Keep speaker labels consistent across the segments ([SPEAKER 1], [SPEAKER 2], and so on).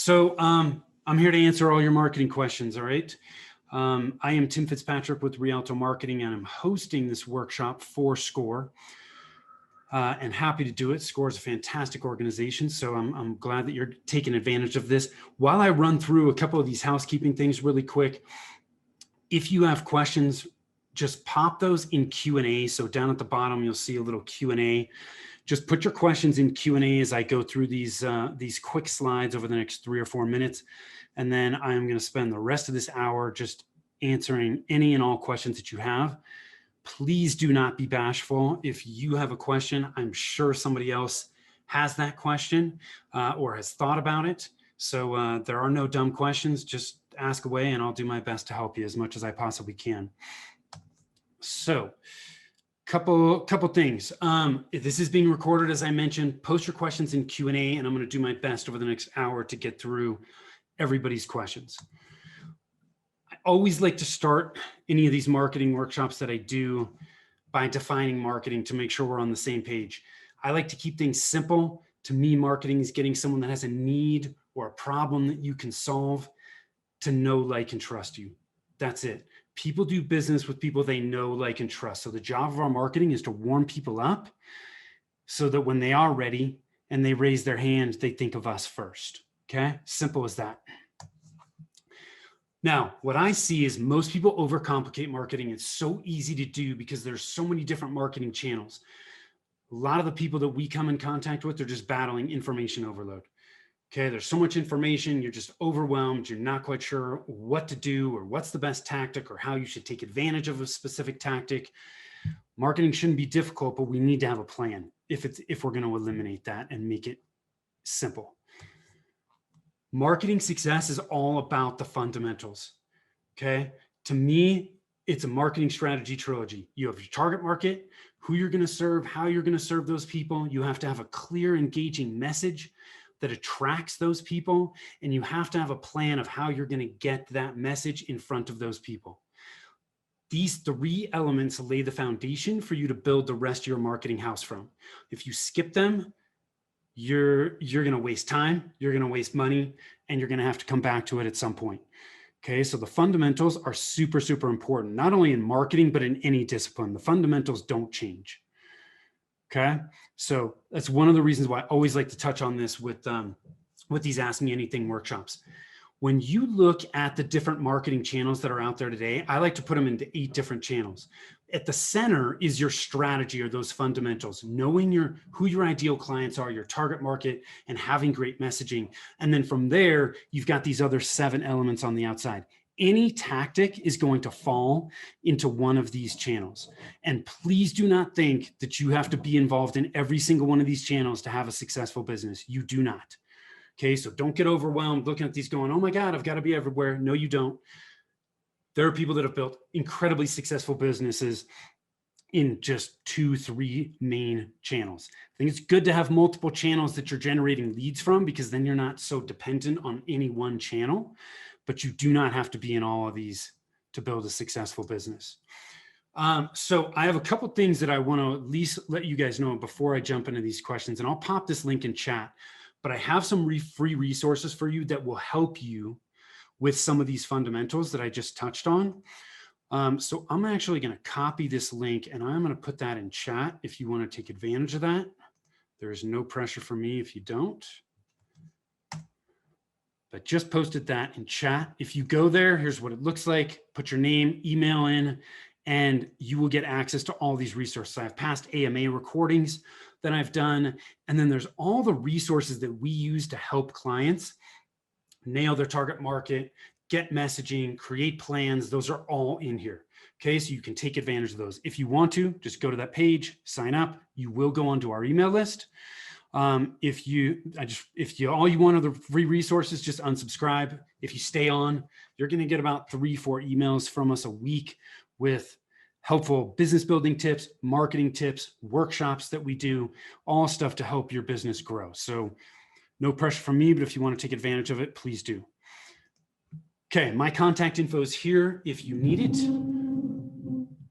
[SPEAKER 1] So I'm here to answer all your marketing questions, all right? I am Tim Fitzpatrick with Rialto Marketing, and I'm hosting this workshop for SCORE, and happy to do it. SCORE is a fantastic organization, so I'm glad that you're taking advantage of this. While I run through a couple of these housekeeping things really quick, if you have questions, just pop those in Q&A. So down at the bottom, you'll see a little Q&A. Just put your questions in Q&A as I go through these quick slides over the next 3 or 4 minutes. And then I'm going to spend the rest of this hour just answering any and all questions that you have. Please do not be bashful. If you have a question, I'm sure somebody else has that question or has thought about it. So there are no dumb questions. Just ask away and I'll do my best to help you as much as I possibly can. So couple things. This is being recorded, as I mentioned. Post your questions in Q&A, and I'm going to do my best over the next hour to get through everybody's questions. I always like to start any of these marketing workshops that I do by defining marketing to make sure we're on the same page. I like to keep things simple. To me, marketing is getting someone that has a need or a problem that you can solve to know, like, and trust you. That's it. People do business with people they know, like, and trust. So the job of our marketing is to warm people up so that when they are ready and they raise their hand, they think of us first. Okay? Simple as that. Now, what I see is most people overcomplicate marketing. It's so easy to do because there's so many different marketing channels. A lot of the people that we come in contact with are just battling information overload. Okay, there's so much information, you're just overwhelmed, you're not quite sure what to do or what's the best tactic or how you should take advantage of a specific tactic. Marketing shouldn't be difficult, but we need to have a plan if we're going to eliminate that and make it simple. Marketing success is all about the fundamentals. Okay, to me, it's a marketing strategy trilogy. You have your target market, who you're going to serve, how you're going to serve those people. You have to have a clear, engaging message that attracts those people, and you have to have a plan of how you're going to get that message in front of those people. These 3 elements lay the foundation for you to build the rest of your marketing house from. If you skip them, you're going to waste time, you're going to waste money, and you're going to have to come back to it at some point. Okay, so the fundamentals are super, super important, not only in marketing, but in any discipline. The fundamentals don't change. Okay, so that's one of the reasons why I always like to touch on this with these Ask Me Anything workshops. When you look at the different marketing channels that are out there today, I like to put them into 8 different channels. At the center is your strategy or those fundamentals, knowing who your ideal clients are, your target market, and having great messaging. And then from there, you've got these other 7 elements on the outside. Any tactic is going to fall into one of these channels. And please do not think that you have to be involved in every single one of these channels to have a successful business. You do not. Okay, so don't get overwhelmed looking at these going, oh my God, I've got to be everywhere. No, you don't. There are people that have built incredibly successful businesses in just 2, 3 main channels. I think it's good to have multiple channels that you're generating leads from, because then you're not so dependent on any one channel. But you do not have to be in all of these to build a successful business. So I have a couple things that I want to at least let you guys know before I jump into these questions, and I'll pop this link in chat, but I have some free resources for you that will help you with some of these fundamentals that I just touched on. So I'm actually going to copy this link and I'm going to put that in chat if you want to take advantage of that. There is no pressure for me if you don't. But just posted that in chat. If you go there, here's what it looks like. Put your name, email in, and you will get access to all these resources. I have past AMA recordings that I've done. And then there's all the resources that we use to help clients nail their target market, get messaging, create plans. Those are all in here. Okay, so you can take advantage of those. If you want to, just go to that page, sign up. You will go onto our email list. If you all you want are the free resources, just unsubscribe. If you stay on, you're going to get about 3-4 emails from us a week with helpful business building tips, marketing tips, workshops that we do, all stuff to help your business grow. So no pressure from me, but if you want to take advantage of it, please do. Okay, my contact info is here if you need it.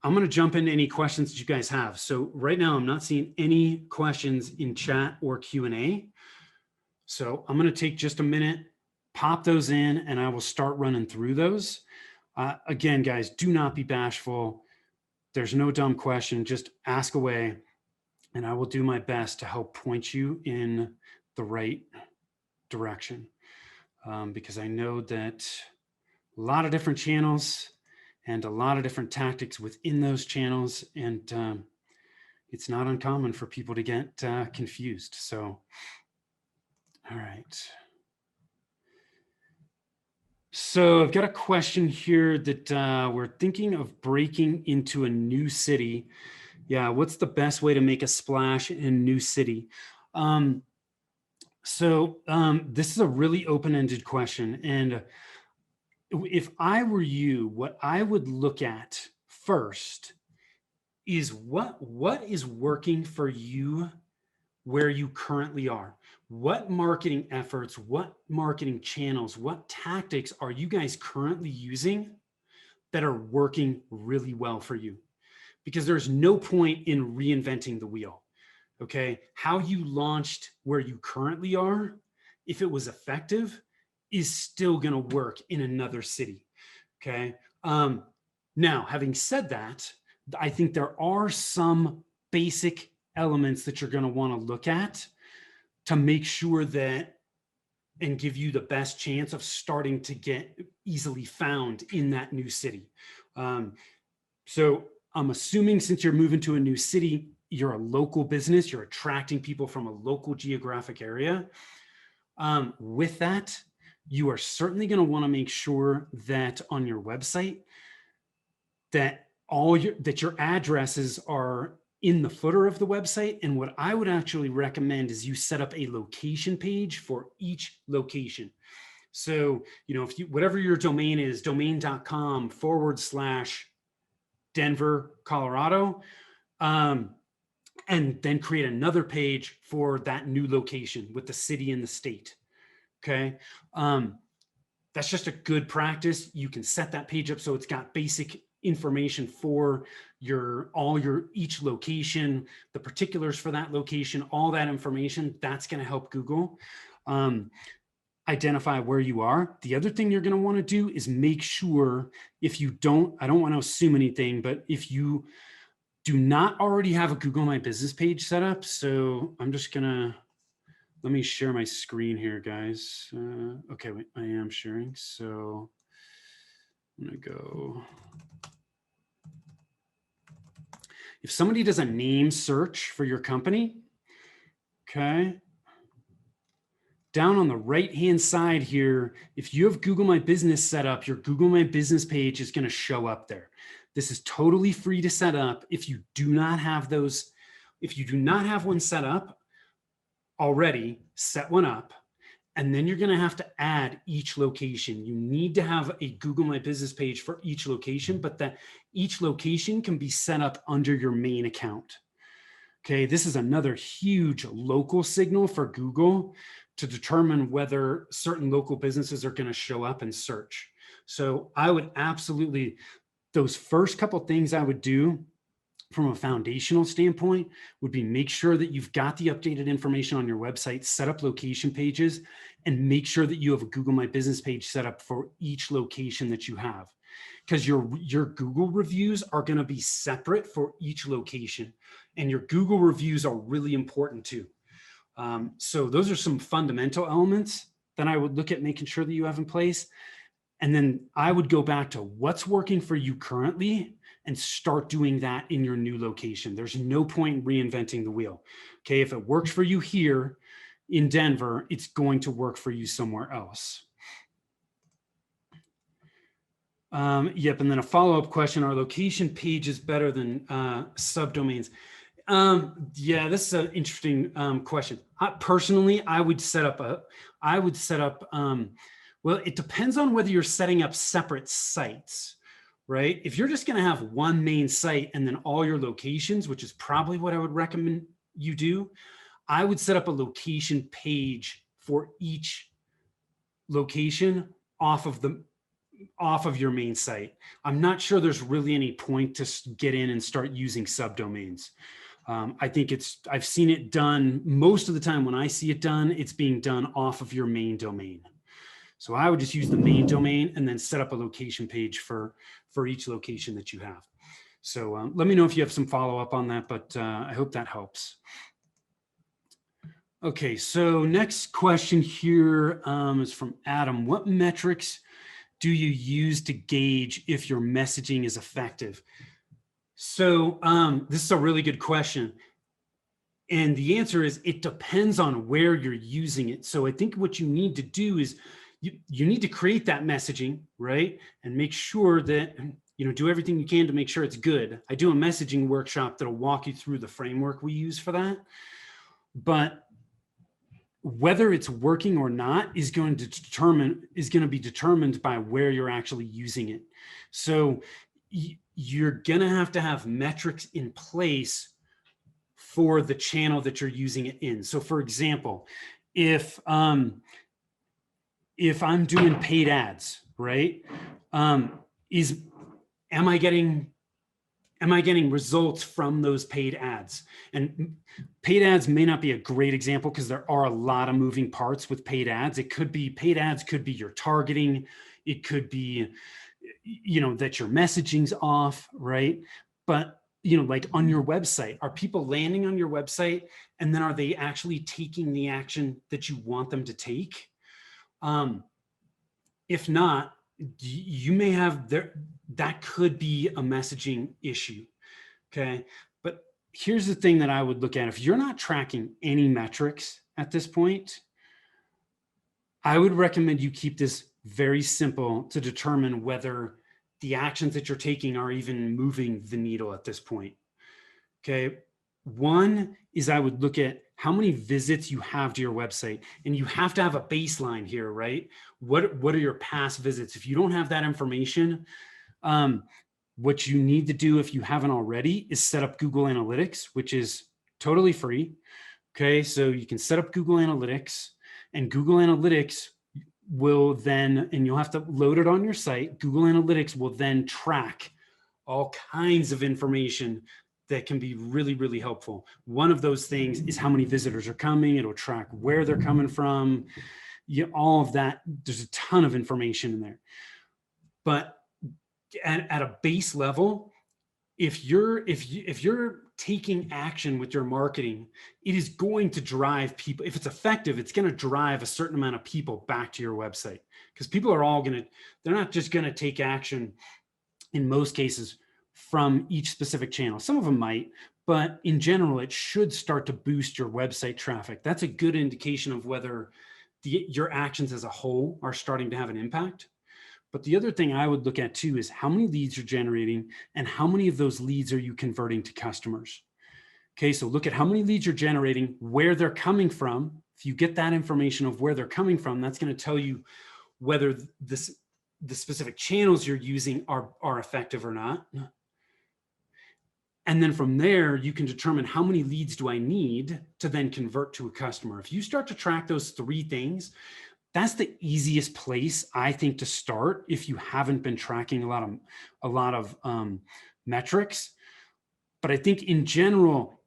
[SPEAKER 1] I'm going to jump into any questions that you guys have. So right now, I'm not seeing any questions in chat or Q&A. So I'm going to take just a minute pop those in and I will start running through those. Again, guys, do not be bashful. There's no dumb question. Just ask away and I will do my best to help point you in the right direction. Because I know that a lot of different channels and a lot of different tactics within those channels. And it's not uncommon for people to get confused. So, all right. So I've got a question here that we're thinking of breaking into a new city. Yeah, what's the best way to make a splash in a new city? This is a really open-ended question. And if I were you, what I would look at first is what is working for you where you currently are. What marketing efforts, what marketing channels, what tactics are you guys currently using that are working really well for you? Because there's no point in reinventing the wheel. Okay. How you launched where you currently are, if it was effective, is still going to work in another city. Okay. Now, having said that, I think there are some basic elements that you're going to want to look at to make sure that and give you the best chance of starting to get easily found in that new city. So I'm assuming since you're moving to a new city, you're a local business, you're attracting people from a local geographic area. With that, you are certainly going to want to make sure that on your website that your addresses are in the footer of the website. And what I would actually recommend is you set up a location page for each location. So, if whatever your domain is, domain.com/Denver, Colorado, and then create another page for that new location with the city and the state. Okay. That's just a good practice. You can set that page up so it's got basic information for each location, the particulars for that location, all that information. That's going to help Google identify where you are. The other thing you're going to want to do is make sure I don't want to assume anything, but if you do not already have a Google My Business page set up, so I'm just going to, let me share my screen here, guys. Okay, wait, I am sharing. So I'm going to go. If somebody does a name search for your company, okay, down on the right-hand side here, if you have Google My Business set up, your Google My Business page is going to show up there. This is totally free to set up. If you do not have one set up already, set one up. And then you're going to have to add each location. You need to have a Google My Business page for each location, but that each location can be set up under your main account. Okay, this is another huge local signal for Google to determine whether certain local businesses are going to show up and search. So I would absolutely, those first couple things I would do from a foundational standpoint would be make sure that you've got the updated information on your website, set up location pages, and make sure that you have a Google My Business page set up for each location that you have. Because your Google reviews are going to be separate for each location, and your Google reviews are really important too. So those are some fundamental elements that I would look at making sure that you have in place. And then I would go back to what's working for you currently and start doing that in your new location. There's no point in reinventing the wheel. Okay, if it works for you here in Denver, it's going to work for you somewhere else. Yep, and then a follow-up question, are location pages better than subdomains? Yeah, this is an interesting question. Personally, I would set up, well, it depends on whether you're setting up separate sites, right? If you're just going to have one main site and then all your locations, which is probably what I would recommend you do, I would set up a location page for each location off of your main site. I'm not sure there's really any point to get in and start using subdomains. I think I've seen it done most of the time. When I see it done, it's being done off of your main domain. So I would just use the main domain and then set up a location page for each location that you have. So let me know if you have some follow-up on that, but I hope that helps. Okay, so next question here is from Adam. What metrics do you use to gauge if your messaging is effective? So this is a really good question. And the answer is it depends on where you're using it. So I think what you need to do is you need to create that messaging, right? And make sure that, do everything you can to make sure it's good. I do a messaging workshop that'll walk you through the framework we use for that. But whether it's working or not is going to be determined by where you're actually using it. So you're going to have metrics in place for the channel that you're using it in. So for example, if I'm doing paid ads, right? Am I getting results from those paid ads? And paid ads may not be a great example because there are a lot of moving parts with paid ads. Paid ads could be your targeting. It could be, that your messaging's off, right? But, like on your website, are people landing on your website and then are they actually taking the action that you want them to take? If not, you may have that could be a messaging issue. Okay. But here's the thing that I would look at. If you're not tracking any metrics at this point, I would recommend you keep this very simple to determine whether the actions that you're taking are even moving the needle at this point. Okay. One is I would look at how many visits you have to your website, and you have to have a baseline here, right? What are your past visits? If you don't have that information, what you need to do if you haven't already is set up Google Analytics, which is totally free. Okay, so you can set up Google Analytics, and Google Analytics will then, and you'll have to load it on your site. Google Analytics will then track all kinds of information that can be really, really helpful. One of those things is how many visitors are coming. It'll track where they're coming from. All of that. There's a ton of information in there. But at a base level, if you're taking action with your marketing, it is going to drive people. If it's effective, it's going to drive a certain amount of people back to your website, because people are they're not just going to take action in most cases from each specific channel. Some of them might, but in general, it should start to boost your website traffic. That's a good indication of whether your actions as a whole are starting to have an impact. But the other thing I would look at too is how many leads you're generating and how many of those leads are you converting to customers. Okay, so look at how many leads you're generating, where they're coming from. If you get that information of where they're coming from, that's going to tell you whether the specific channels you're using are effective or not. And then from there, you can determine how many leads do I need to then convert to a customer. If you start to track those three things, that's the easiest place, I think, to start if you haven't been tracking a lot of metrics. But I think in general,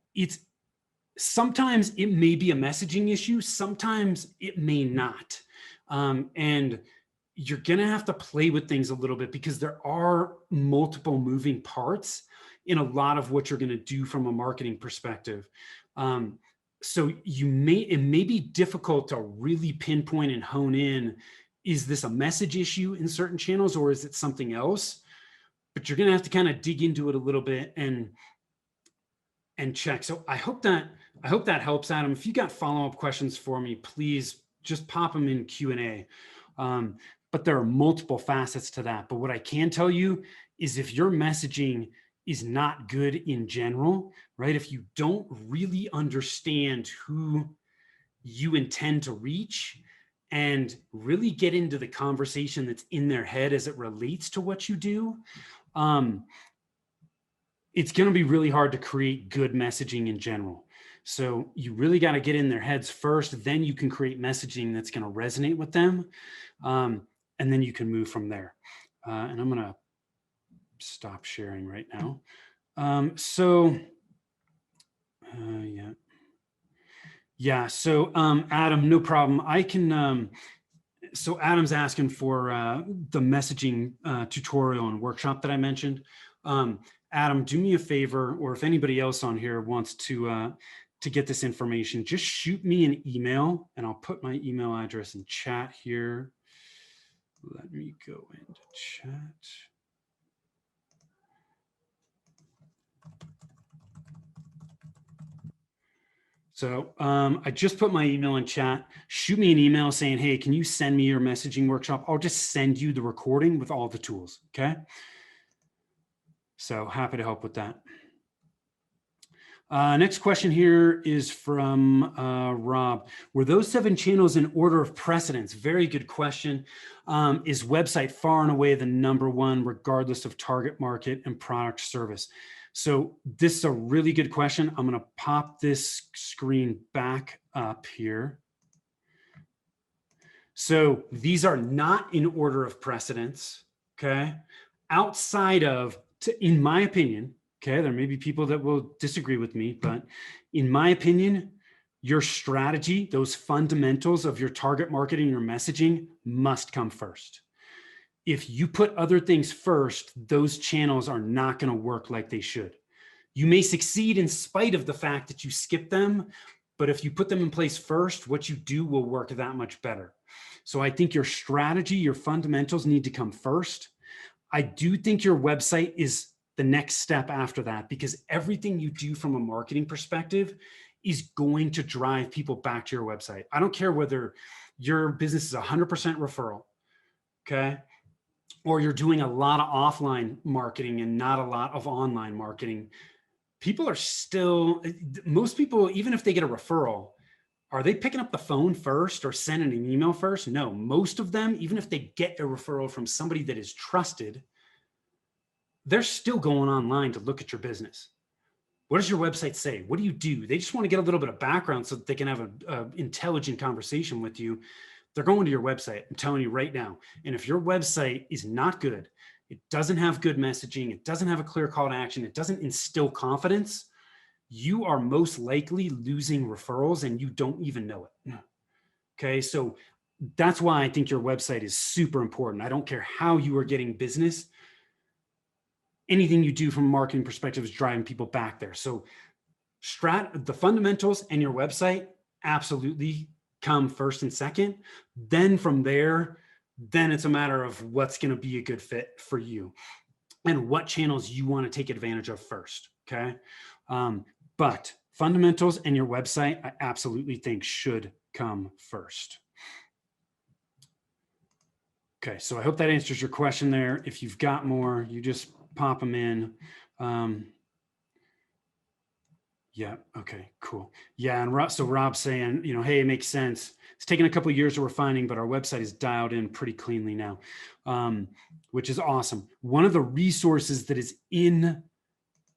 [SPEAKER 1] sometimes it may be a messaging issue, sometimes it may not. And you're going to have to play with things a little bit because there are multiple moving parts in a lot of what you're going to do from a marketing perspective. So it may be difficult to really pinpoint and hone in, is this a message issue in certain channels or is it something else? But you're going to have to kind of dig into it a little bit and check. So I hope that helps, Adam. If you got follow-up questions for me, please just pop them in Q&A. But there are multiple facets to that. But what I can tell you is if your messaging is not good in general, right? If you don't really understand who you intend to reach and really get into the conversation that's in their head as it relates to what you do, it's going to be really hard to create good messaging in general. So you really got to get in their heads first, then you can create messaging that's going to resonate with them. And then you can move from there. And I'm going to stop sharing right now. Yeah. So Adam, no problem. I can So Adam's asking for the messaging tutorial and workshop that I mentioned. Adam, do me a favor, or if anybody else on here wants to get this information, just shoot me an email, and I'll put my email address in chat here. Let me go into chat. So I just put my email in chat. Shoot me an email saying, hey, can you send me your messaging workshop? I'll just send you the recording with all the tools, okay? So happy to help with that. Next question here is from Rob. Were those 7 channels in order of precedence? Very good question. Is website far and away the #1 regardless of target market and product service? So this is a really good question. I'm going to pop this screen back up here. So these are not in order of precedence, okay? Outside of, in my opinion, okay, there may be people that will disagree with me, but in my opinion, your strategy, those fundamentals of your target marketing, your messaging must come first. If you put other things first, those channels are not going to work like they should. You may succeed in spite of the fact that you skip them, but if you put them in place first, what you do will work that much better. So I think your strategy, your fundamentals need to come first. I do think your website is the next step after that, because everything you do from a marketing perspective is going to drive people back to your website. I don't care whether your business is 100% referral, okay? Or you're doing a lot of offline marketing and not a lot of online marketing. People are still, most people, even if they get a referral, are they picking up the phone first or sending an email first? No, most of them, even if they get a referral from somebody that is trusted, they're still going online to look at your business. What does your website say? What do you do? They just want to get a little bit of background so that they can have an intelligent conversation with you. They're going to your website. I'm telling you right now. And if your website is not good, it doesn't have good messaging, it doesn't have a clear call to action, it doesn't instill confidence, you are most likely losing referrals and you don't even know it. Okay, so that's why I think your website is super important. I don't care how you are getting business. Anything you do from a marketing perspective is driving people back there. So the fundamentals and your website absolutely come first and second. Then from there, then it's a matter of what's going to be a good fit for you and what channels you want to take advantage of first. Okay. But fundamentals and your website, I absolutely think should come first. Okay. So I hope that answers your question there. If you've got more, you just pop them in. Yeah. Okay, cool. Yeah. And so Rob's saying, hey, it makes sense. It's taken a couple of years of refining, but our website is dialed in pretty cleanly now, which is awesome. One of the resources that is in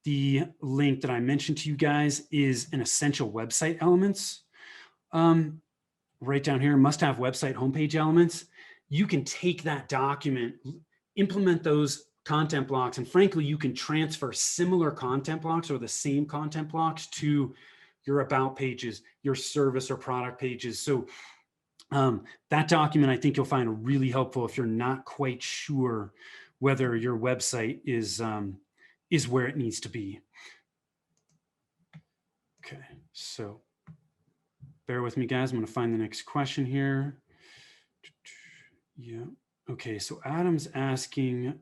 [SPEAKER 1] the link that I mentioned to you guys is an essential website elements. Right down here, must-have website homepage elements. You can take that document, implement those content blocks, and frankly, you can transfer similar content blocks or the same content blocks to your about pages, your service or product pages. So that document, I think you'll find really helpful if you're not quite sure whether your website is where it needs to be. Okay, so bear with me, guys. I'm going to find the next question here. Yeah. Okay, so Adam's asking,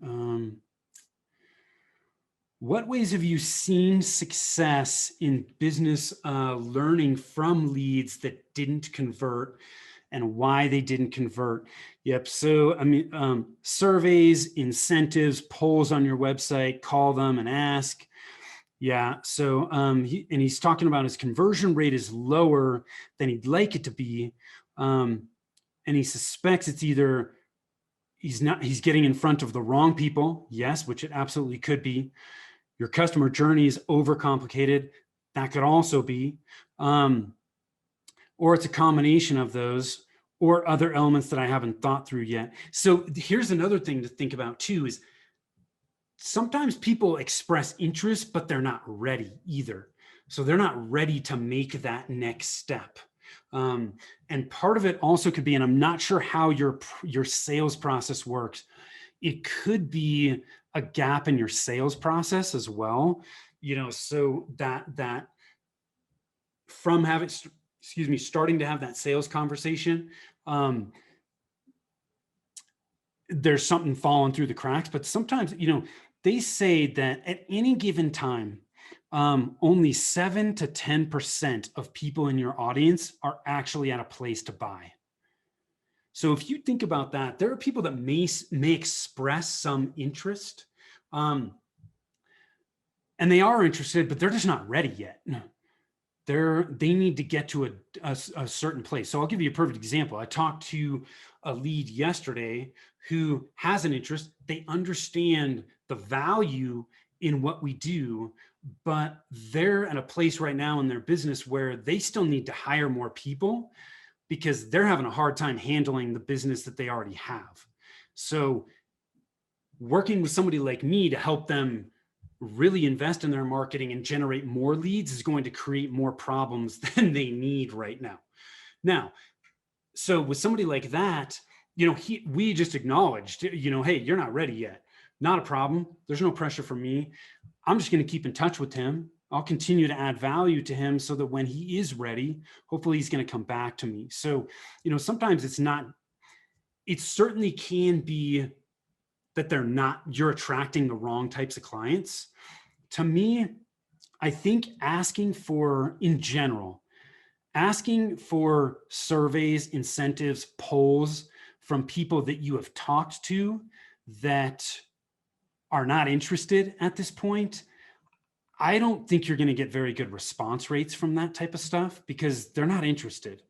[SPEAKER 1] what ways have you seen success in business learning from leads that didn't convert and why they didn't convert? Yep. So, I mean, surveys, incentives, polls on your website, call them and ask. Yeah. So, he's talking about his conversion rate is lower than he'd like it to be. And he suspects it's either he's getting in front of the wrong people. Yes, which it absolutely could be. Your customer journey is overcomplicated. That could also be, or it's a combination of those or other elements that I haven't thought through yet. So here's another thing to think about too, is sometimes people express interest, but they're not ready either. So they're not ready to make that next step. And part of it also could be, and I'm not sure how your sales process works. It could be a gap in your sales process as well. So that from having, starting to have that sales conversation, there's something falling through the cracks. But sometimes, they say that at any given time, only 7 to 10% of people in your audience are actually at a place to buy. So if you think about that, there are people that may express some interest, and they are interested, but they're just not ready yet. They need to get to a certain place. So I'll give you a perfect example. I talked to a lead yesterday who has an interest. They understand the value in what we do, but they're at a place right now in their business where they still need to hire more people because they're having a hard time handling the business that they already have. So working with somebody like me to help them really invest in their marketing and generate more leads is going to create more problems than they need right now. So with somebody like that, we just acknowledged, hey, you're not ready yet. Not a problem. There's no pressure for me. I'm just going to keep in touch with him. I'll continue to add value to him so that when he is ready, hopefully he's going to come back to me. So, sometimes it certainly can be that you're attracting the wrong types of clients. To me, I think asking for surveys, incentives, polls from people that you have talked to that are not interested at this point, I don't think you're going to get very good response rates from that type of stuff because they're not interested.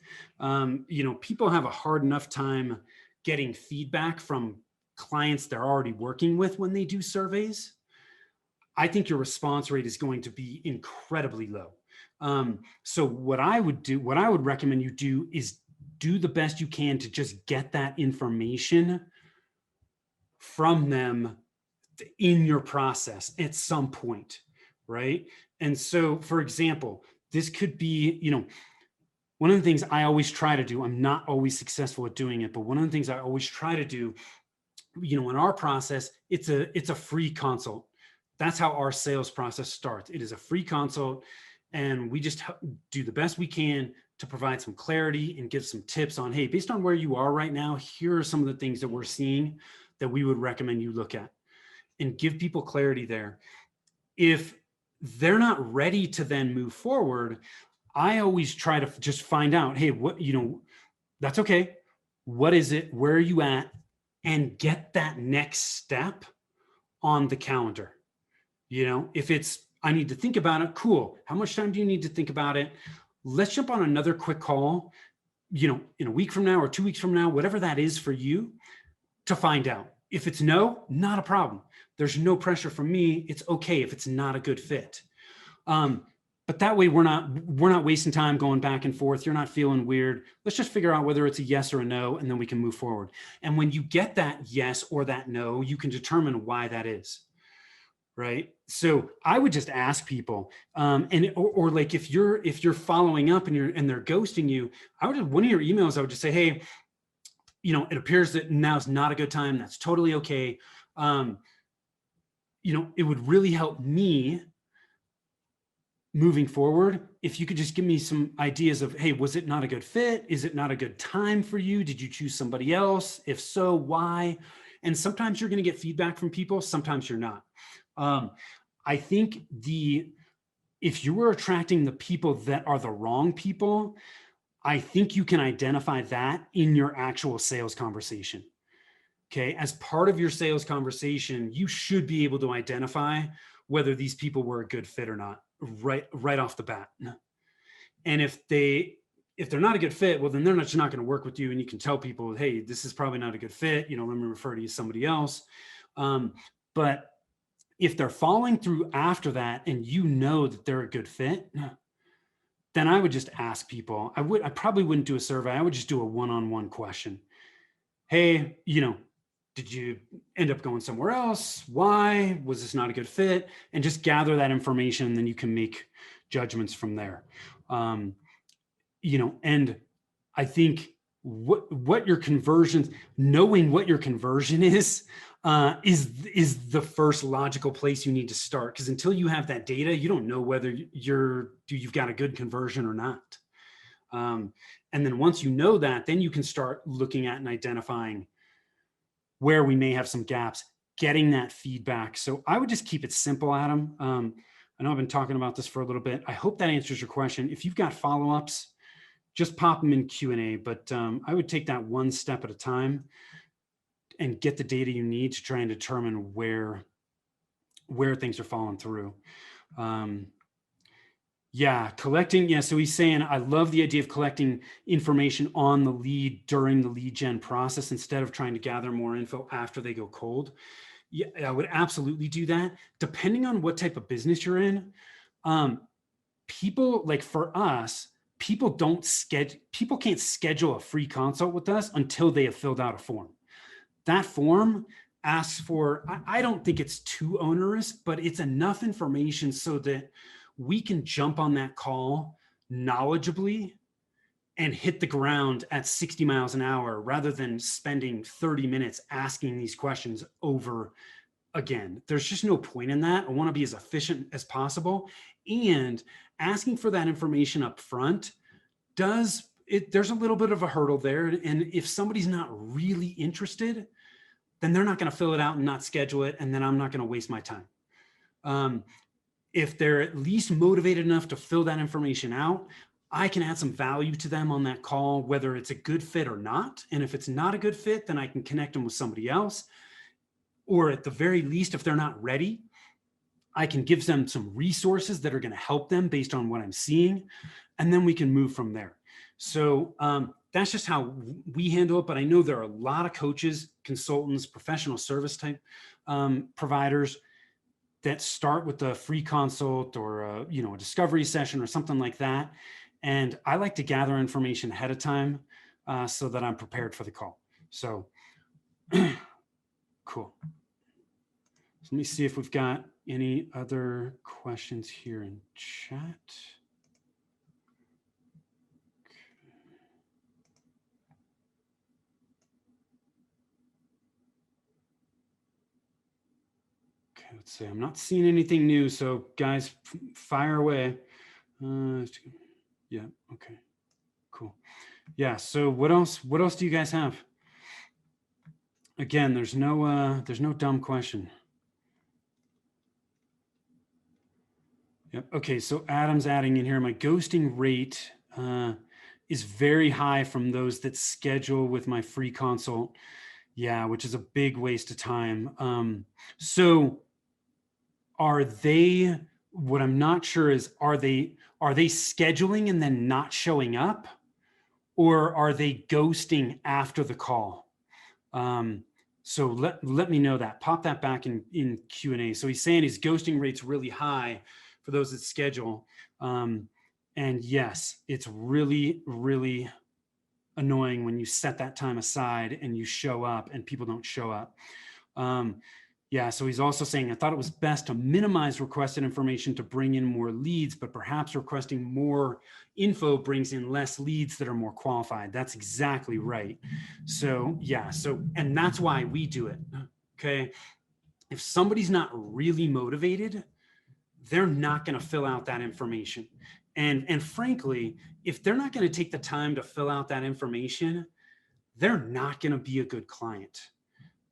[SPEAKER 1] People have a hard enough time getting feedback from clients they're already working with when they do surveys. I think your response rate is going to be incredibly low. So what I would recommend you do is do the best you can to just get that information from them in your process at some point, right? And so, for example, this could be, one of the things I always try to do, I'm not always successful at doing it, but one of the things I always try to do, in our process, it's a free consult. That's how our sales process starts. It is a free consult, and we just do the best we can to provide some clarity and give some tips on, hey, based on where you are right now, here are some of the things that we're seeing that we would recommend you look at, and give people clarity there. If they're not ready to then move forward, I always try to just find out, hey, what, that's okay. What is it? Where are you at? And get that next step on the calendar. If it's, I need to think about it, cool. How much time do you need to think about it? Let's jump on another quick call, in a week from now or 2 weeks from now, whatever that is for you, to find out. If it's no, not a problem. There's no pressure from me. It's okay if it's not a good fit. But that way we're not wasting time going back and forth. You're not feeling weird. Let's just figure out whether it's a yes or a no, and then we can move forward. And when you get that yes or that no, you can determine why that is. Right. So I would just ask people, or like if you're following up and they're ghosting you, one of your emails, I would just say, hey, it appears that now's not a good time. That's totally okay. It would really help me moving forward if you could just give me some ideas of, hey, was it not a good fit? Is it not a good time for you? Did you choose somebody else? If so, why? And sometimes you're going to get feedback from people. Sometimes you're not. I think if you were attracting the people that are the wrong people, I think you can identify that in your actual sales conversation. Okay. As part of your sales conversation, you should be able to identify whether these people were a good fit or not right off the bat. And if they're not a good fit, well, then they're just not going to work with you. And you can tell people, hey, this is probably not a good fit. Let me refer to you to somebody else. But if they're following through after that and that they're a good fit, then I would just ask people. I probably wouldn't do a survey. I would just do a one-on-one question. Hey, did you end up going somewhere else? Why? Was this not a good fit? And just gather that information, and then you can make judgments from there. and I think what your conversions, knowing what your conversion is the first logical place you need to start. Because until you have that data, you don't know whether you've got a good conversion or not. And then once you know that, then you can start looking at and identifying where we may have some gaps, getting that feedback. So I would just keep it simple, Adam. I know I've been talking about this for a little bit. I hope that answers your question. If you've got follow-ups, just pop them in Q&A, but I would take that one step at a time and get the data you need to try and determine where things are falling through. Collecting. Yeah, so he's saying, I love the idea of collecting information on the lead during the lead gen process instead of trying to gather more info after they go cold. Yeah, I would absolutely do that. Depending on what type of business you're in, people, like for us, people can't schedule a free consult with us until they have filled out a form. That form asks for, I don't think it's too onerous, but it's enough information so that we can jump on that call knowledgeably and hit the ground at 60 miles an hour rather than spending 30 minutes asking these questions over again. There's just no point in that. I want to be as efficient as possible. And asking for that information up front there's a little bit of a hurdle there. And if somebody's not really interested, then they're not going to fill it out and not schedule it. And then I'm not going to waste my time. If they're at least motivated enough to fill that information out, I can add some value to them on that call, whether it's a good fit or not. And if it's not a good fit, then I can connect them with somebody else. Or at the very least, if they're not ready, I can give them some resources that are going to help them based on what I'm seeing. And then we can move from there. So that's just how we handle it. But I know there are a lot of coaches, consultants, professional service type providers that start with a free consult or a discovery session or something like that. And I like to gather information ahead of time so that I'm prepared for the call. So cool. So let me see if we've got any other questions here in chat. Okay, let's see. I'm not seeing anything new. So guys, fire away. Yeah. Okay. Cool. Yeah. So what else do you guys have? Again, there's no dumb question. Yep. Okay. So Adam's adding in here, my ghosting rate is very high from those that schedule with my free consult. Yeah, which is a big waste of time. So are they, what I'm not sure is, are they scheduling and then not showing up, or are they ghosting after the call? So let me know that. Pop that back in Q&A. So he's saying his ghosting rate's really high for those that schedule. And yes, it's really, really annoying when you set that time aside and you show up and people don't show up. Yeah, so he's also saying, I thought it was best to minimize requested information to bring in more leads, but perhaps requesting more info brings in less leads that are more qualified. That's exactly right. So yeah, and that's why we do it, okay? If somebody's not really motivated, they're not gonna fill out that information. And frankly, if they're not gonna take the time to fill out that information, they're not gonna be a good client.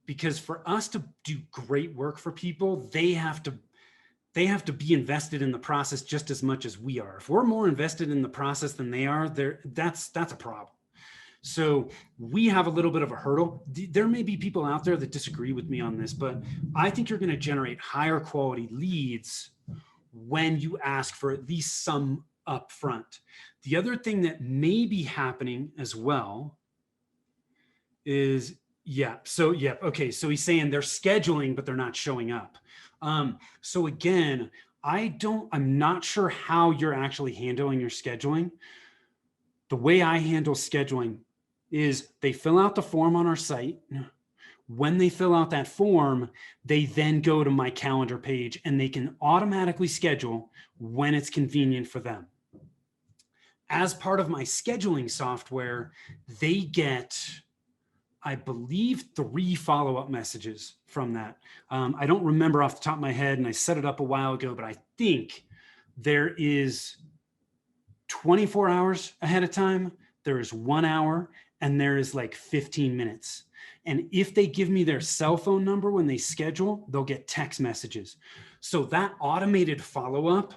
[SPEAKER 1] Because for us to do great work for people, they have to be invested in the process just as much as we are. If we're more invested in the process than they are, that's a problem. So we have a little bit of a hurdle. There may be people out there that disagree with me on this, but I think you're going to generate higher quality leads when you ask for at least some upfront. The other thing that may be happening as well is, okay. So he's saying they're scheduling, but they're not showing up. So again, I'm not sure how you're actually handling your scheduling. The way I handle scheduling is they fill out the form on our site. When they fill out that form, they then go to my calendar page and they can automatically schedule when it's convenient for them. as part of my scheduling software, they get, I believe, 3 follow-up messages from that. I don't remember off the top of my head, and I set it up a while ago, but I think there is 24 hours ahead of time, there is 1 hour, and there is like 15 minutes. And if they give me their cell phone number when they schedule, they'll get text messages. So that automated follow-up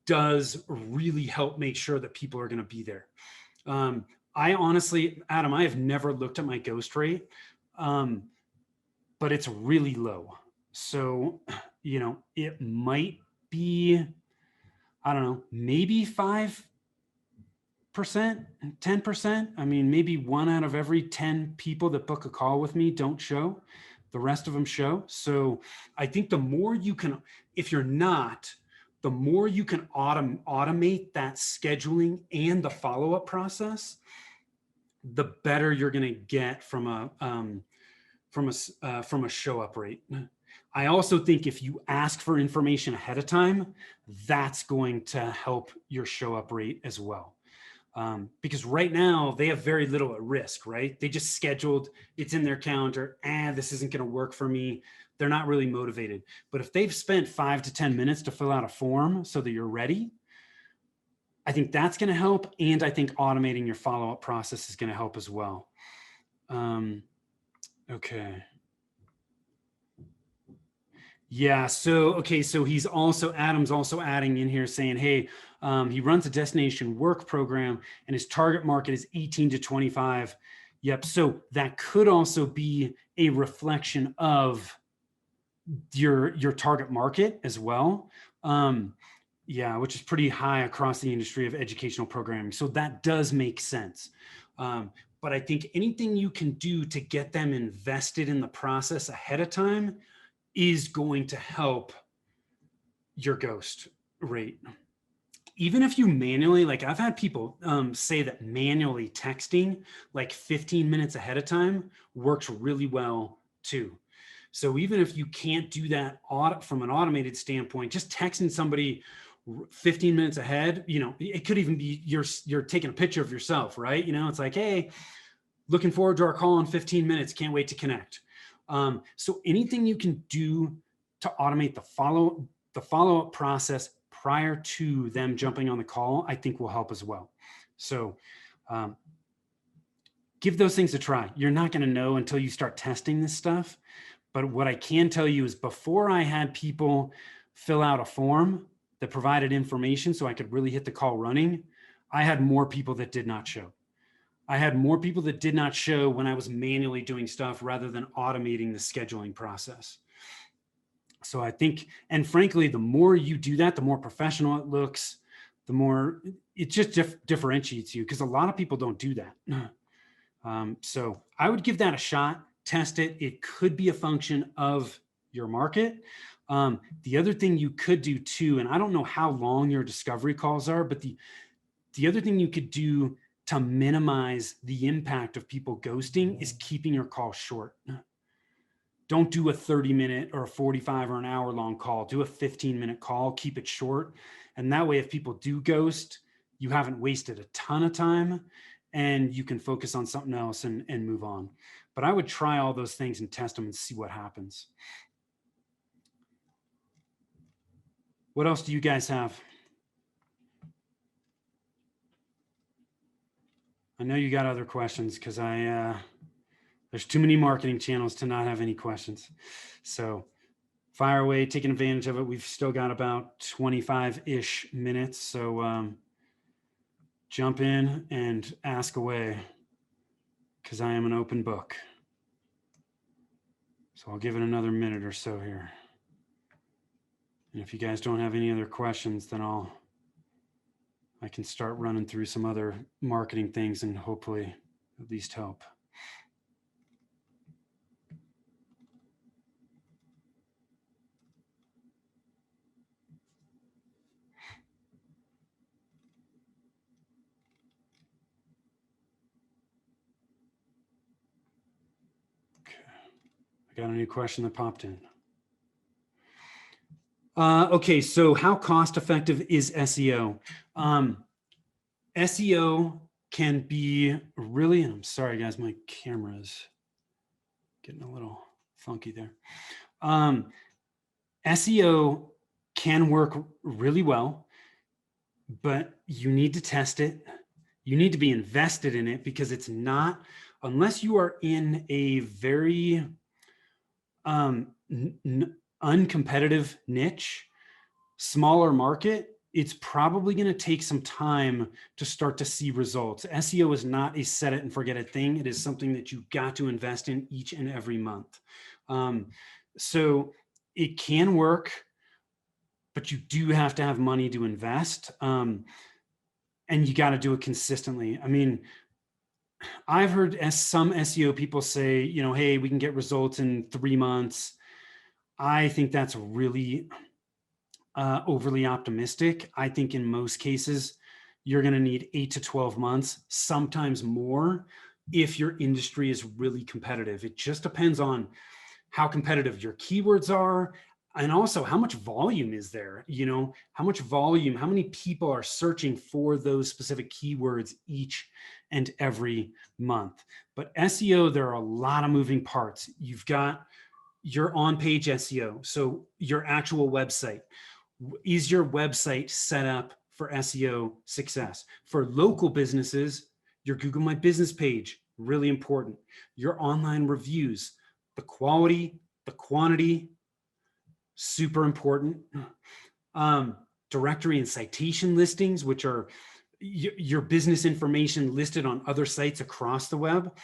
[SPEAKER 1] does really help make sure that people are going to be there. I honestly, Adam, I have never looked at my ghost rate, but it's really low. So, you know, it might be, I don't know, maybe 5%, 10%. I mean, maybe 1 out of every 10 people that book a call with me don't show. The rest of them show. So I think the more you can, if you're not, the more you can automate that scheduling and the follow-up process, the better you're going to get from a show up rate. I also think if you ask for information ahead of time, that's going to help your show up rate as well. Because right now they have very little at risk, right? They just scheduled, it's in their calendar, this isn't going to work for me. They're not really motivated. But if they've spent 5 to 10 minutes to fill out a form so that you're ready, I think that's going to help. And I think automating your follow-up process is going to help as well. Okay. Yeah. So, okay. So Adam's also adding in here saying, hey, he runs a destination work program and his target market is 18 to 25. Yep. So that could also be a reflection of your target market as well. Yeah, which is pretty high across the industry of educational programming. So that does make sense. But I think anything you can do to get them invested in the process ahead of time is going to help your ghost rate. Even if you manually, like I've had people say that manually texting like 15 minutes ahead of time works really well too. So even if you can't do that from an automated standpoint, just texting somebody 15 minutes ahead, you know, it could even be you're taking a picture of yourself, right? You know, it's like, hey, looking forward to our call in 15 minutes. Can't wait to connect. So anything you can do to automate the follow-up process prior to them jumping on the call, I think will help as well. So give those things a try. You're not going to know until you start testing this stuff. But what I can tell you is before I had people fill out a form that provided information so I could really hit the call running, I had more people that did not show. I had more people that did not show when I was manually doing stuff rather than automating the scheduling process. So I think, and frankly, the more you do that, the more professional it looks, the more it just differentiates you, because a lot of people don't do that. So I would give that a shot. Test it. It could be a function of your market. The other thing you could do too, and I don't know how long your discovery calls are, but the other thing you could do to minimize the impact of people ghosting is keeping your call short. Don't do a 30-minute or a 45 or an hour-long call. Do a 15-minute call. Keep it short. And that way, if people do ghost, you haven't wasted a ton of time and you can focus on something else and move on. But I would try all those things and test them and see what happens. What else do you guys have? I know you got other questions because there's too many marketing channels to not have any questions. So fire away, taking advantage of it. We've still got about 25-ish minutes. So jump in and ask away because I am an open book. So I'll give it another minute or so here. And if you guys don't have any other questions, then I can start running through some other marketing things and hopefully at least help. Okay, I got a new question that popped in. Okay, so how cost effective is SEO? SEO can be really, and I'm sorry guys, my camera is getting a little funky there. SEO can work really well, but you need to test it. You need to be invested in it, because it's not, unless you are in a very uncompetitive niche, smaller market, it's probably going to take some time to start to see results. SEO is not a set it and forget it thing. It is something that you've got to invest in each and every month. So it can work, but you do have to have money to invest. And you got to do it consistently. I mean, I've heard some SEO people say, you know, hey, we can get results in 3 months. I think that's really overly optimistic. I think in most cases, you're going to need 8 to 12 months, sometimes more, if your industry is really competitive. It just depends on how competitive your keywords are, and also how much volume is there. You know, how much volume, how many people are searching for those specific keywords each and every month. But SEO, there are a lot of moving parts. You've got your on-page SEO, so your actual website. Is your website set up for SEO success? For local businesses, your Google My Business page, really important. Your online reviews, the quality, the quantity, super important. Directory and citation listings, which are your business information listed on other sites across the web.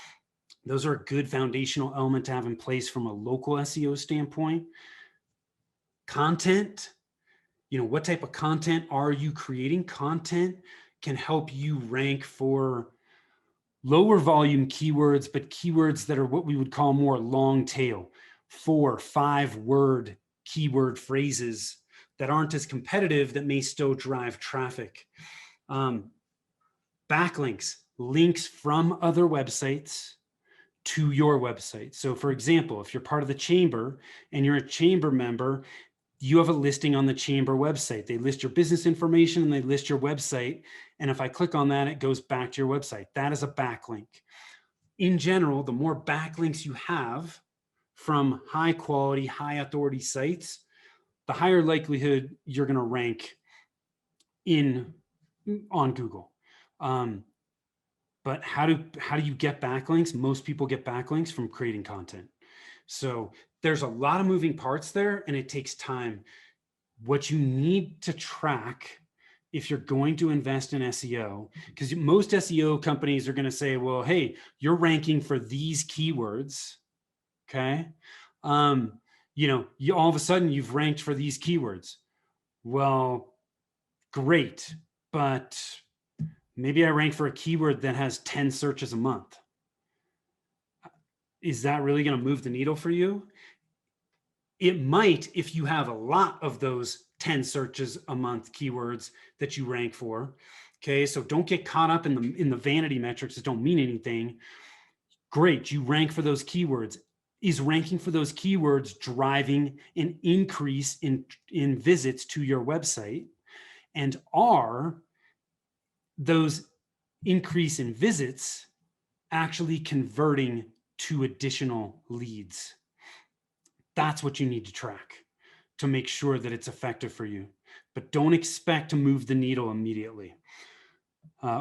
[SPEAKER 1] Those are a good foundational element to have in place from a local SEO standpoint. Content, you know, what type of content are you creating? Content can help you rank for lower volume keywords, but keywords that are what we would call more long tail, 4 or 5 word keyword phrases that aren't as competitive, that may still drive traffic. Backlinks, links from other websites to your website. So for example, if you're part of the chamber and you're a chamber member, you have a listing on the chamber website. They list your business information and they list your website. And if I click on that, it goes back to your website. That is a backlink. In general, the more backlinks you have from high quality, high authority sites, the higher likelihood you're going to rank on Google. But how do you get backlinks? Most people get backlinks from creating content. So there's a lot of moving parts there, and it takes time. What you need to track if you're going to invest in SEO, because most SEO companies are going to say, well, hey, you're ranking for these keywords. Okay. You know, all of a sudden you've ranked for these keywords. Well, great. But maybe I rank for a keyword that has 10 searches a month. Is that really going to move the needle for you? It might, if you have a lot of those 10 searches a month keywords that you rank for. Okay, so don't get caught up in the vanity metrics that don't mean anything. Great, you rank for those keywords. Is ranking for those keywords driving an increase in visits to your website? And are those increase in visits actually converting to additional leads? That's what you need to track to make sure that it's effective for you. But don't expect to move the needle immediately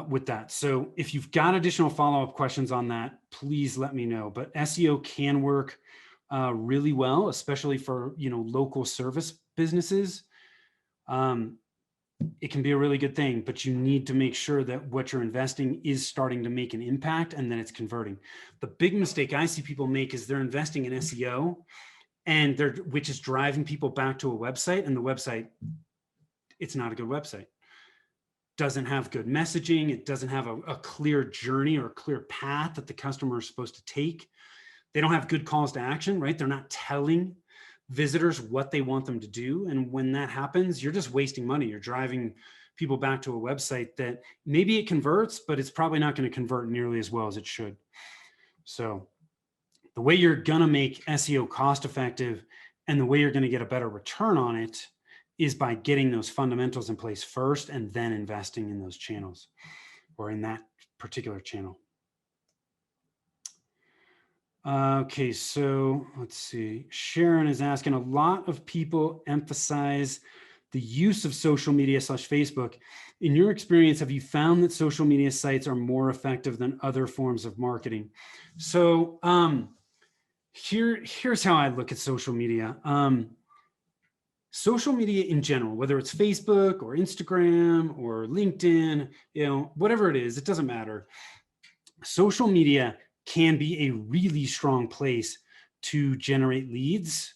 [SPEAKER 1] with that. So if you've got additional follow-up questions on that, please let me know. But SEO can work really well, especially for, you know, local service businesses. It can be a really good thing, but you need to make sure that what you're investing is starting to make an impact and then it's converting. The big mistake I see people make is they're investing in SEO, and which is driving people back to a website, and the website, it's not a good website. Doesn't have good messaging. It doesn't have a clear journey or a clear path that the customer is supposed to take. They don't have good calls to action, right? They're not telling visitors what they want them to do. And when that happens, you're just wasting money. You're driving people back to a website that maybe it converts, but it's probably not going to convert nearly as well as it should. So the way you're going to make SEO cost effective and the way you're going to get a better return on it is by getting those fundamentals in place first and then investing in those channels. or in that particular channel. Okay, so let's see. Sharon is asking, a lot of people emphasize the use of social media / Facebook. In your experience, have you found that social media sites are more effective than other forms of marketing? So here's how I look at social media. Social media in general, whether it's Facebook or Instagram or LinkedIn, whatever it is, it doesn't matter. Social media can be a really strong place to generate leads,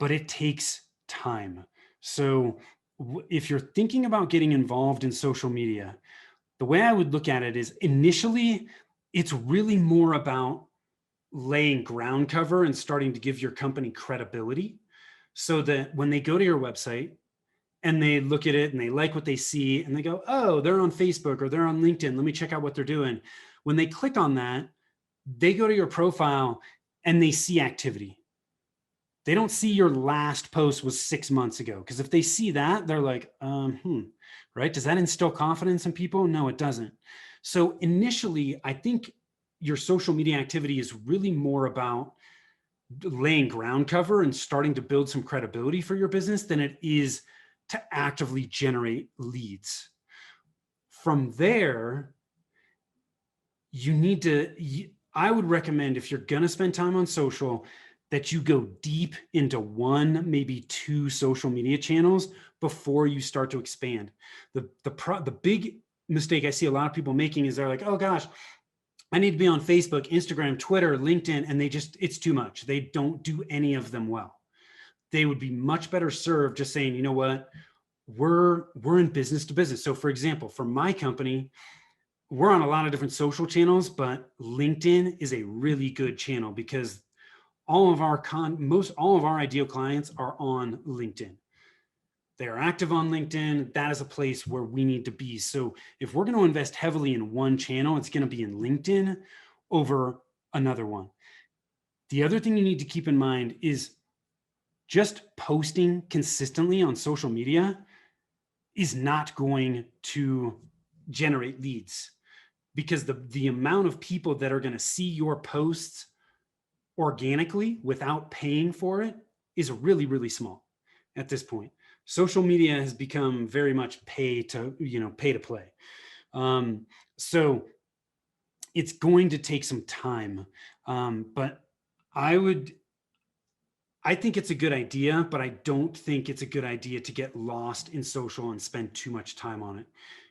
[SPEAKER 1] but it takes time. So if you're thinking about getting involved in social media, the way I would look at it is initially, it's really more about laying ground cover and starting to give your company credibility, so that when they go to your website and they look at it and they like what they see and they go, oh, they're on Facebook or they're on LinkedIn, let me check out what they're doing. When they click on that, they go to your profile and they see activity. They don't see your last post was 6 months ago, because if they see that, they're like, right? Does that instill confidence in people? No, it doesn't. So initially, I think your social media activity is really more about laying ground cover and starting to build some credibility for your business than it is to actively generate leads. From there, I would recommend, if you're going to spend time on social, that you go deep into 1, maybe 2 social media channels before you start to expand. The big mistake I see a lot of people making is they're like, oh gosh, I need to be on Facebook, Instagram, Twitter, LinkedIn, and it's too much. They don't do any of them well. They would be much better served just saying, you know what, we're in business to business. So for example, for my company, we're on a lot of different social channels, but LinkedIn is a really good channel because all of our ideal clients are on LinkedIn. They are active on LinkedIn. That is a place where we need to be. So if we're going to invest heavily in one channel, it's going to be in LinkedIn over another one. The other thing you need to keep in mind is just posting consistently on social media is not going to generate leads, because the amount of people that are going to see your posts organically without paying for it is really, really small at this point. Social media has become very much pay to play. So it's going to take some time. But I think it's a good idea, but I don't think it's a good idea to get lost in social and spend too much time on it.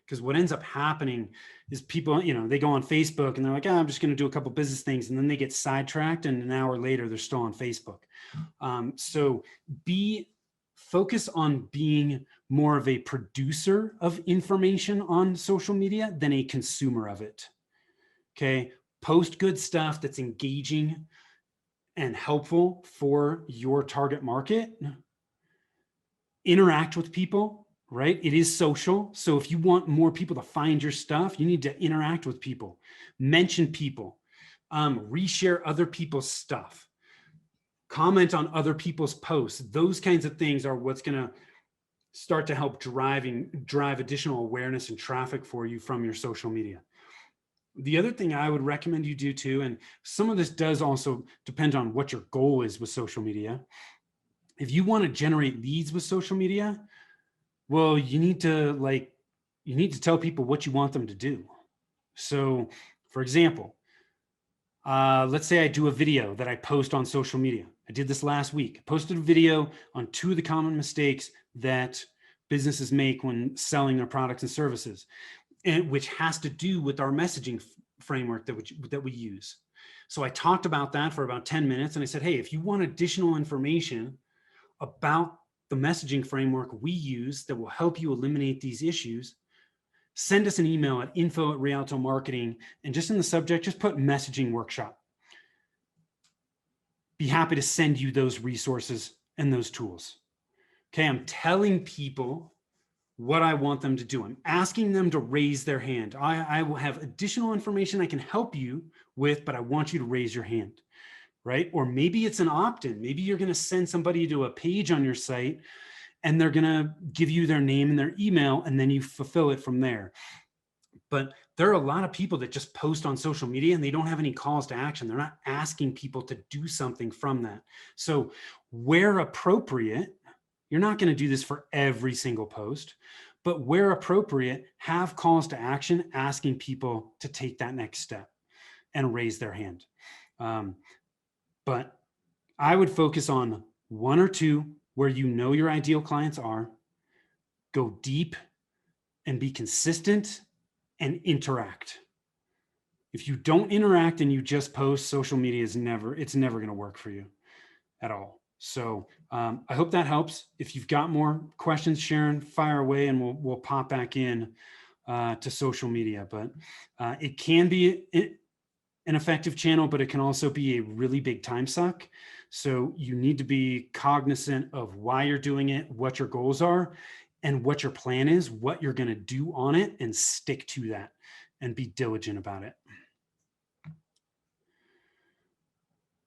[SPEAKER 1] Because what ends up happening is people, they go on Facebook and they're like, I'm just going to do a couple business things. And then they get sidetracked, and an hour later, they're still on Facebook. So focus on being more of a producer of information on social media than a consumer of it. Okay. Post good stuff that's engaging and helpful for your target market. Interact with people, right? It is social. So if you want more people to find your stuff, you need to interact with people, mention people, reshare other people's stuff, comment on other people's posts. Those kinds of things are what's going to start to help drive additional awareness and traffic for you from your social media. The other thing I would recommend you do too, and some of this does also depend on what your goal is with social media. If you want to generate leads with social media, well, you need to tell people what you want them to do. So for example, let's say I do a video that I post on social media. I did this last week. I posted a video on 2 of the common mistakes that businesses make when selling their products and services, and which has to do with our messaging framework that we use. So I talked about that for about 10 minutes, and I said, hey, if you want additional information about the messaging framework we use that will help you eliminate these issues, send us an email at info@Rialto Marketing, and just in the subject, just put messaging workshop. Be happy to send you those resources and those tools. Okay, I'm telling people what I want them to do. I'm asking them to raise their hand. I will have additional information I can help you with, but I want you to raise your hand, right? Or maybe it's an opt-in. Maybe you're going to send somebody to a page on your site and they're going to give you their name and their email, and then you fulfill it from there. But there are a lot of people that just post on social media and they don't have any calls to action. They're not asking people to do something from that. So where appropriate, you're not going to do this for every single post, but where appropriate, have calls to action asking people to take that next step and raise their hand. But I would focus on one or two where you know your ideal clients are, go deep and be consistent and interact. If you don't interact and you just post, social media it's never going to work for you at all. So I hope that helps. If you've got more questions, Sharon, fire away and we'll pop back in to social media. But it can be an effective channel, but it can also be a really big time suck. So you need to be cognizant of why you're doing it, what your goals are, and what your plan is, what you're going to do on it, and stick to that and be diligent about it.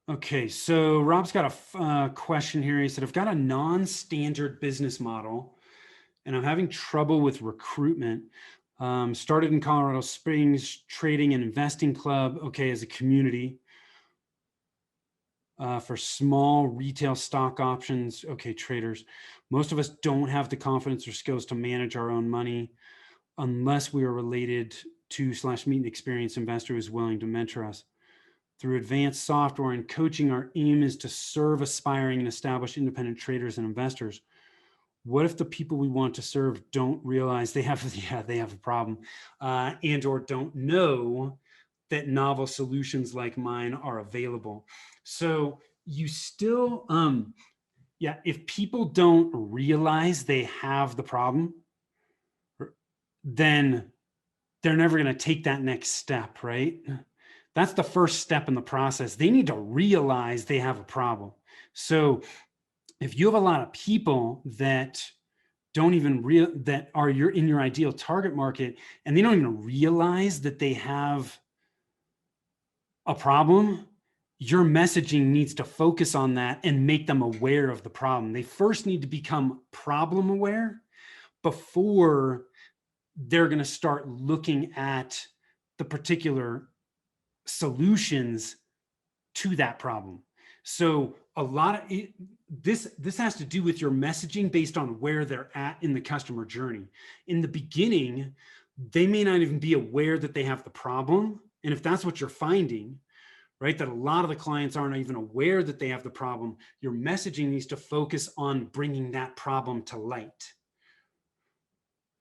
[SPEAKER 1] Okay, so Rob's got a question here. He said, I've got a non-standard business model and I'm having trouble with recruitment. Started in Colorado Springs Trading and Investing Club, okay, as a community for small retail stock options, okay, traders. Most of us don't have the confidence or skills to manage our own money unless we are related to / meet an experienced investor who's willing to mentor us. Through advanced software and coaching, our aim is to serve aspiring and established independent traders and investors. What if the people we want to serve don't realize they have a problem and or don't know that novel solutions like mine are available? So you still, if people don't realize they have the problem, then they're never going to take that next step, right? That's the first step in the process. They need to realize they have a problem. So if you have a lot of people that don't even that are in your ideal target market and they don't even realize that they have a problem, your messaging needs to focus on that and make them aware of the problem. They first need to become problem aware before they're going to start looking at the particular solutions to that problem. So a lot of this has to do with your messaging based on where they're at in the customer journey. In the beginning, they may not even be aware that they have the problem. And if that's what you're finding, right, that a lot of the clients aren't even aware that they have the problem, your messaging needs to focus on bringing that problem to light.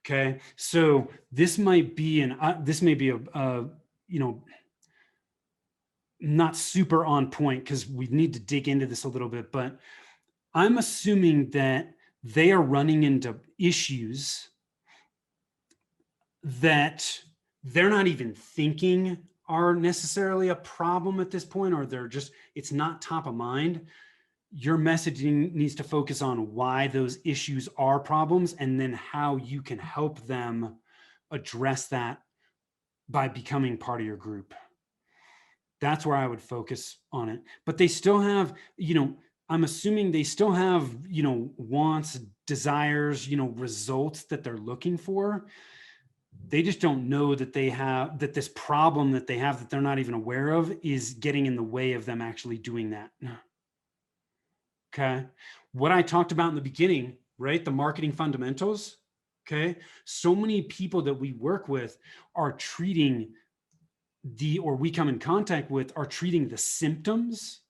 [SPEAKER 1] Okay, so this might be a not super on point because we need to dig into this a little bit, but I'm assuming that they are running into issues that they're not even thinking are necessarily a problem at this point, or it's not top of mind. Your messaging needs to focus on why those issues are problems and then how you can help them address that by becoming part of your group. That's where I would focus on it. But they still have, I'm assuming they still have, wants, desires, results that they're looking for. They just don't know that that this problem that they have that they're not even aware of is getting in the way of them actually doing that. Okay. What I talked about in the beginning, right? The marketing fundamentals. Okay. So many people that we work with are treating we come in contact with are treating the symptoms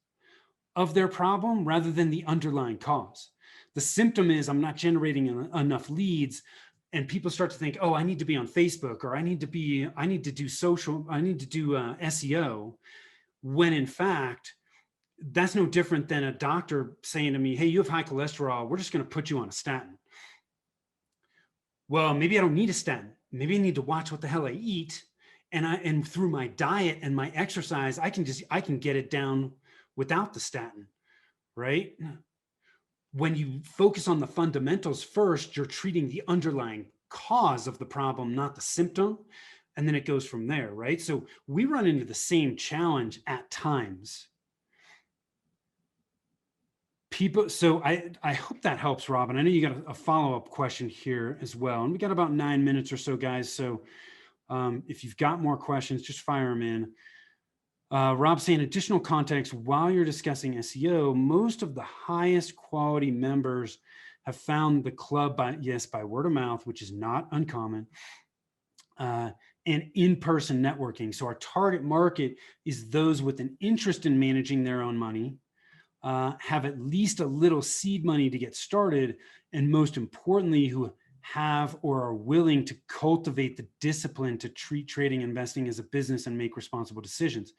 [SPEAKER 1] of their problem rather than the underlying cause. The symptom is I'm not generating enough leads, and people start to think, oh, I need to be on Facebook, or I need to do social, I need to do SEO, when in fact, that's no different than a doctor saying to me, hey, you have high cholesterol, we're just going to put you on a statin. Well, maybe I don't need a statin. Maybe I need to watch what the hell I eat. And through my diet and my exercise, I can get it down without the statin, right? When you focus on the fundamentals first, you're treating the underlying cause of the problem, not the symptom. And then it goes from there, right? So we run into the same challenge at times. So I hope that helps, Robin. I know you got a follow-up question here as well. And we got about 9 minutes or so, guys. So If you've got more questions, just fire them in. Rob saying additional context while you're discussing SEO, most of the highest quality members have found the club by word of mouth, which is not uncommon, and in-person networking. So our target market is those with an interest in managing their own money, have at least a little seed money to get started, and most importantly, who have or are willing to cultivate the discipline to treat trading and investing as a business and make responsible decisions.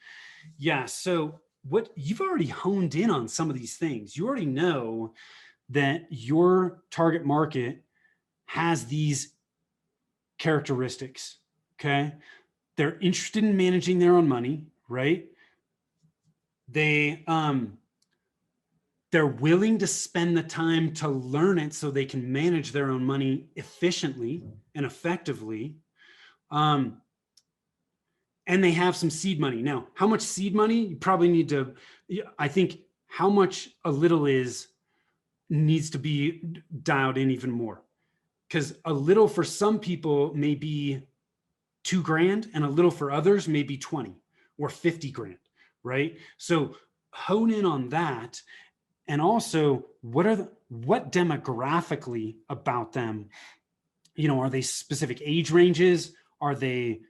[SPEAKER 1] Yeah, so what you've already honed in on some of these things. You already know that your target market has these characteristics, okay? They're interested in managing their own money, right? They're willing to spend the time to learn it so they can manage their own money efficiently and effectively. And they have some seed money. Now, how much seed money? You probably need to, I think how much a little is needs to be dialed in even more. Because a little for some people may be $2,000 and a little for others may be 20 or 50 grand, right? So hone in on that. And also, what demographically about them, are they specific age ranges? Are they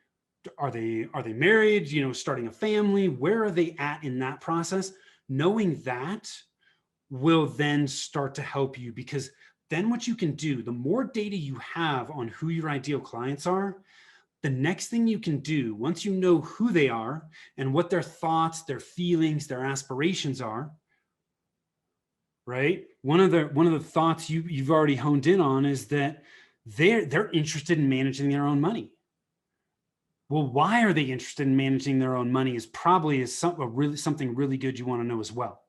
[SPEAKER 1] married, starting a family? Where are they at in that process? Knowing that will then start to help you, because then what you can do, the more data you have on who your ideal clients are, the next thing you can do, once you know who they are and what their thoughts, their feelings, their aspirations are, right? One of the thoughts you've already honed in on is that they're interested in managing their own money. Well, why are they interested in managing their own money is probably something really good you want to know as well.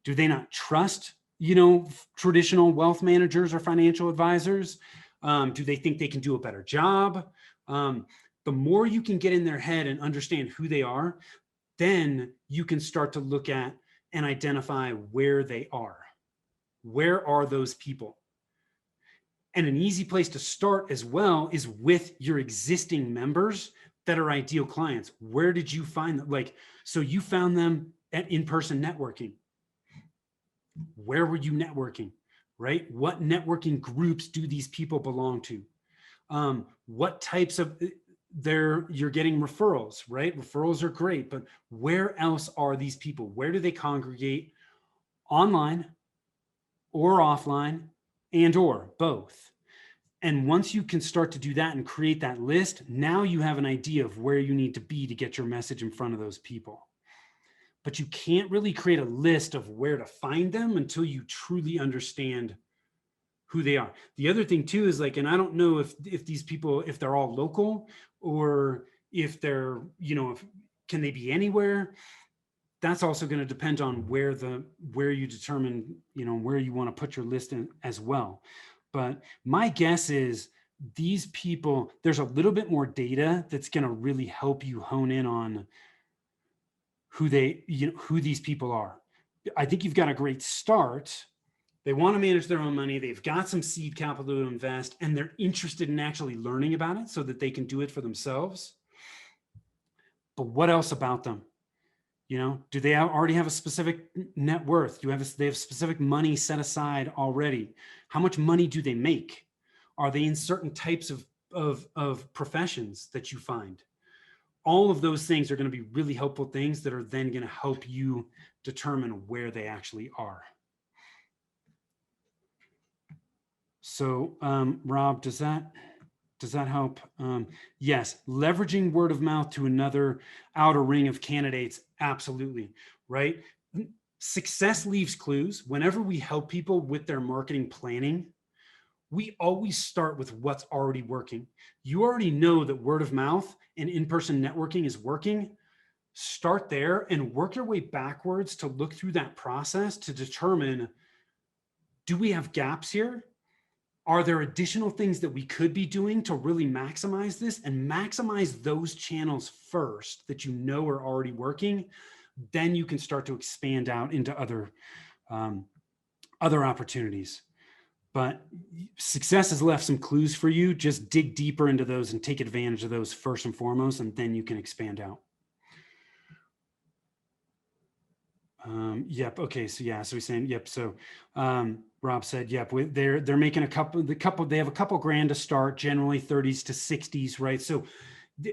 [SPEAKER 1] Do they not trust, traditional wealth managers or financial advisors? Do they think they can do a better job? The more you can get in their head and understand who they are, then you can start to look at and identify where they are. Where are those people? And an easy place to start as well is with your existing members that are ideal clients. Where did you find them? So you found them at in-person networking. Where were you networking, right? What networking groups do these people belong to? What types of, you're getting referrals, right? Referrals are great, but where else are these people? Where do they congregate? Online or offline, and or both. And once you can start to do that and create that list, now you have an idea of where you need to be to get your message in front of those people. But you can't really create a list of where to find them until you truly understand who they are. The other thing too is and I don't know if these people, if they're all local or if they're, can they be anywhere? That's also going to depend on where you determine, where you want to put your list in as well. But my guess is these people, there's a little bit more data that's going to really help you hone in on who these people are. I think you've got a great start. They want to manage their own money. They've got some seed capital to invest, and they're interested in actually learning about it so that they can do it for themselves. But what else about them? Do they already have a specific net worth? They have specific money set aside already? How much money do they make? Are they in certain types of professions that you find? All of those things are going to be really helpful things that are then going to help you determine where they actually are. So, Rob, does that help? Yes, leveraging word of mouth to another outer ring of candidates. Absolutely, right? Success leaves clues. Whenever we help people with their marketing planning, we always start with what's already working. You already know that word of mouth and in-person networking is working. Start there and work your way backwards to look through that process to determine, do we have gaps here? Are there additional things that we could be doing to really maximize this, and maximize those channels first that are already working? Then you can start to expand out into other opportunities. but success has left some clues for you. Just dig deeper into those and take advantage of those first and foremost, and then you can expand out. Yep. Okay. So yeah. So he's saying, yep. So Rob said, yep. They're making they have a couple grand to start, generally 30s to 60s, right? So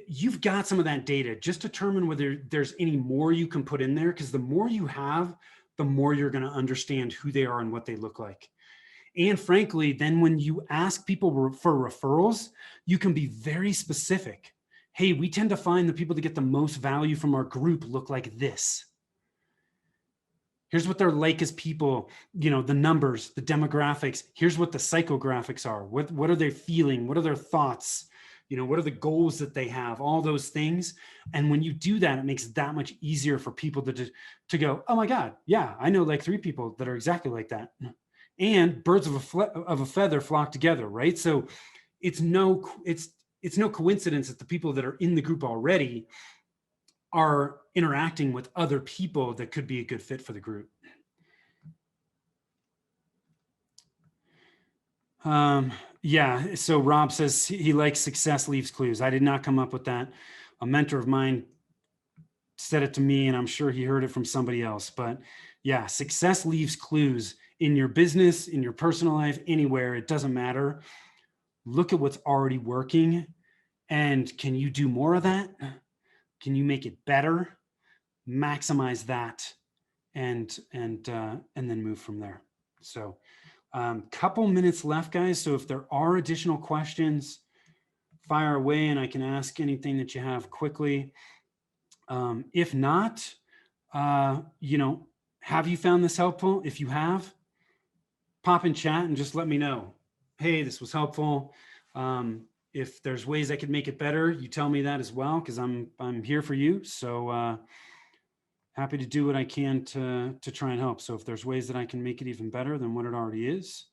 [SPEAKER 1] you've got some of that data. Just determine whether there's any more you can put in there, because the more you have, the more you're going to understand who they are and what they look like. And frankly, then when you ask people for referrals, you can be very specific. Hey, we tend to find the people that get the most value from our group look like this. Here's what they're like as people, the numbers, the demographics. Here's what the psychographics are. What are they feeling? What are their thoughts? What are the goals that they have? All those things. And when you do that, it makes it that much easier for people to go, oh my God, yeah, I know like 3 people that are exactly like that. And birds of a feather flock together, right? So it's no coincidence that the people that are in the group already are interacting with other people that could be a good fit for the group. Yeah, so Rob says he likes success leaves clues. I did not come up with that. A mentor of mine said it to me, and I'm sure he heard it from somebody else. But yeah, success leaves clues in your business, in your personal life, anywhere. It doesn't matter. Look at what's already working, and can you do more of that? Can you make it better? Maximize that, and then move from there. So couple minutes left, guys. So if there are additional questions, fire away and I can ask anything that you have quickly. If not, have you found this helpful? If you have, pop in chat and just let me know. Hey, this was helpful. If there's ways I could make it better, you tell me that as well, because I'm here for you. So happy to do what I can to try and help. So if there's ways that I can make it even better than what it already is,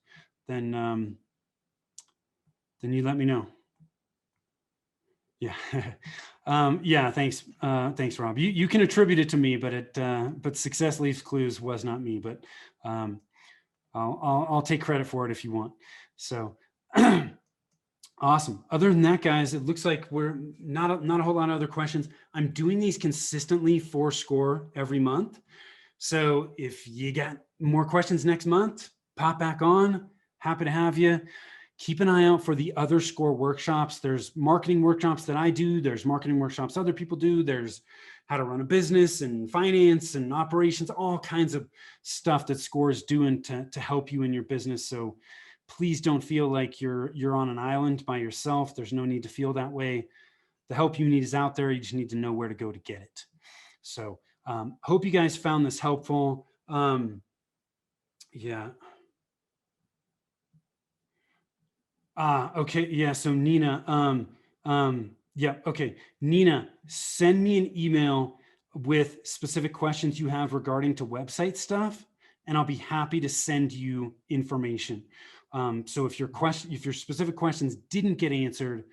[SPEAKER 1] then you let me know. Yeah. Yeah. Thanks. Thanks, Rob. You can attribute it to me, but success leaves clues was not me, but I'll take credit for it if you want. So awesome. Other than that, guys, it looks like we're not a whole lot of other questions. I'm doing these consistently for SCORE every month. So if you got more questions next month, pop back on. Happy to have you. Keep an eye out for the other SCORE workshops. There's marketing workshops that I do. There's marketing workshops other people do. There's how to run a business and finance and operations, all kinds of stuff that SCORE is doing to help you in your business. So please don't feel like you're on an island by yourself. There's no need to feel that way. The help you need is out there. You just need to know where to go to get it. So hope you guys found this helpful. Yeah. Okay. Yeah. So Nina, yeah. Okay. Nina, send me an email with specific questions you have regarding to website stuff, and I'll be happy to send you information. So if your specific questions didn't get answered,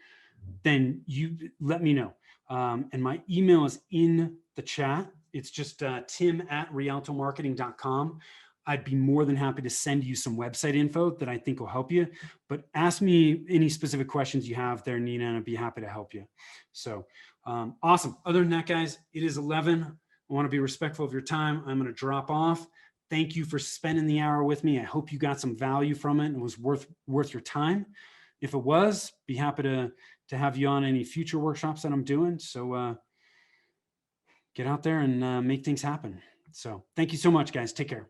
[SPEAKER 1] then you let me know. And my email is in the chat. It's just tim@rialtomarketing.com. I'd be more than happy to send you some website info that I think will help you, but ask me any specific questions you have there, Nina, and I'd be happy to help you. So awesome. Other than that, guys, it is 11. I want to be respectful of your time. I'm going to drop off. Thank you for spending the hour with me. I hope you got some value from it and it was worth your time. If it was, be happy to have you on any future workshops that I'm doing. So get out there and make things happen. So thank you so much, guys. Take care.